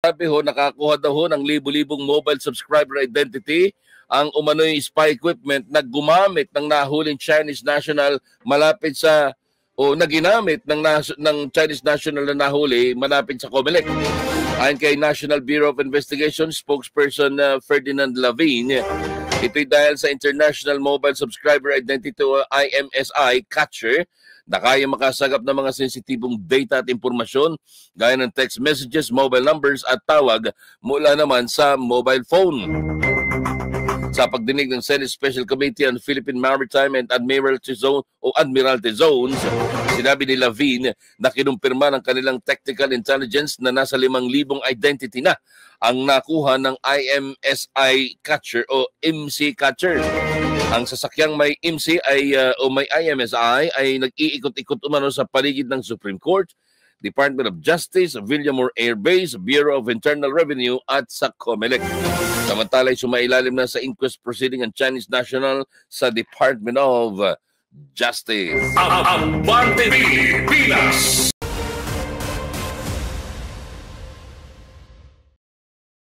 sabi ho, nakakuha daw ho ng libu-libong mobile subscriber identity ang umano'y spy equipment na gumamit ng nahuling Chinese national malapit sa na ginamit ng Chinese national na nahuli malapit sa Comelec. Ayon kay National Bureau of Investigation spokesperson Ferdinand Lavin, ito'y dahil sa International Mobile Subscriber Identity o IMSI catcher na kaya makasagap ng mga sensitibong data at impormasyon gaya ng text messages, mobile numbers at tawag mula naman sa mobile phone. Sa pagdinig ng Senate Special Committee on Philippine Maritime and Admiralty Zones, sinabi ni Lavin na kinumpirma ng kanilang technical intelligence na nasa 5,000 identity na ang nakuha ng IMSI catcher o IMSI catcher. Ang sasakyang may IMSI o may IMSI ay nag-iikot-ikot umano sa paligid ng Supreme Court, Department of Justice, Villamor Air Base, Bureau of Internal Revenue at sa Comelec. Samantala ay sumailalim na sa inquest proceeding ang Chinese national sa Department of Justice. Ang Pilipinas.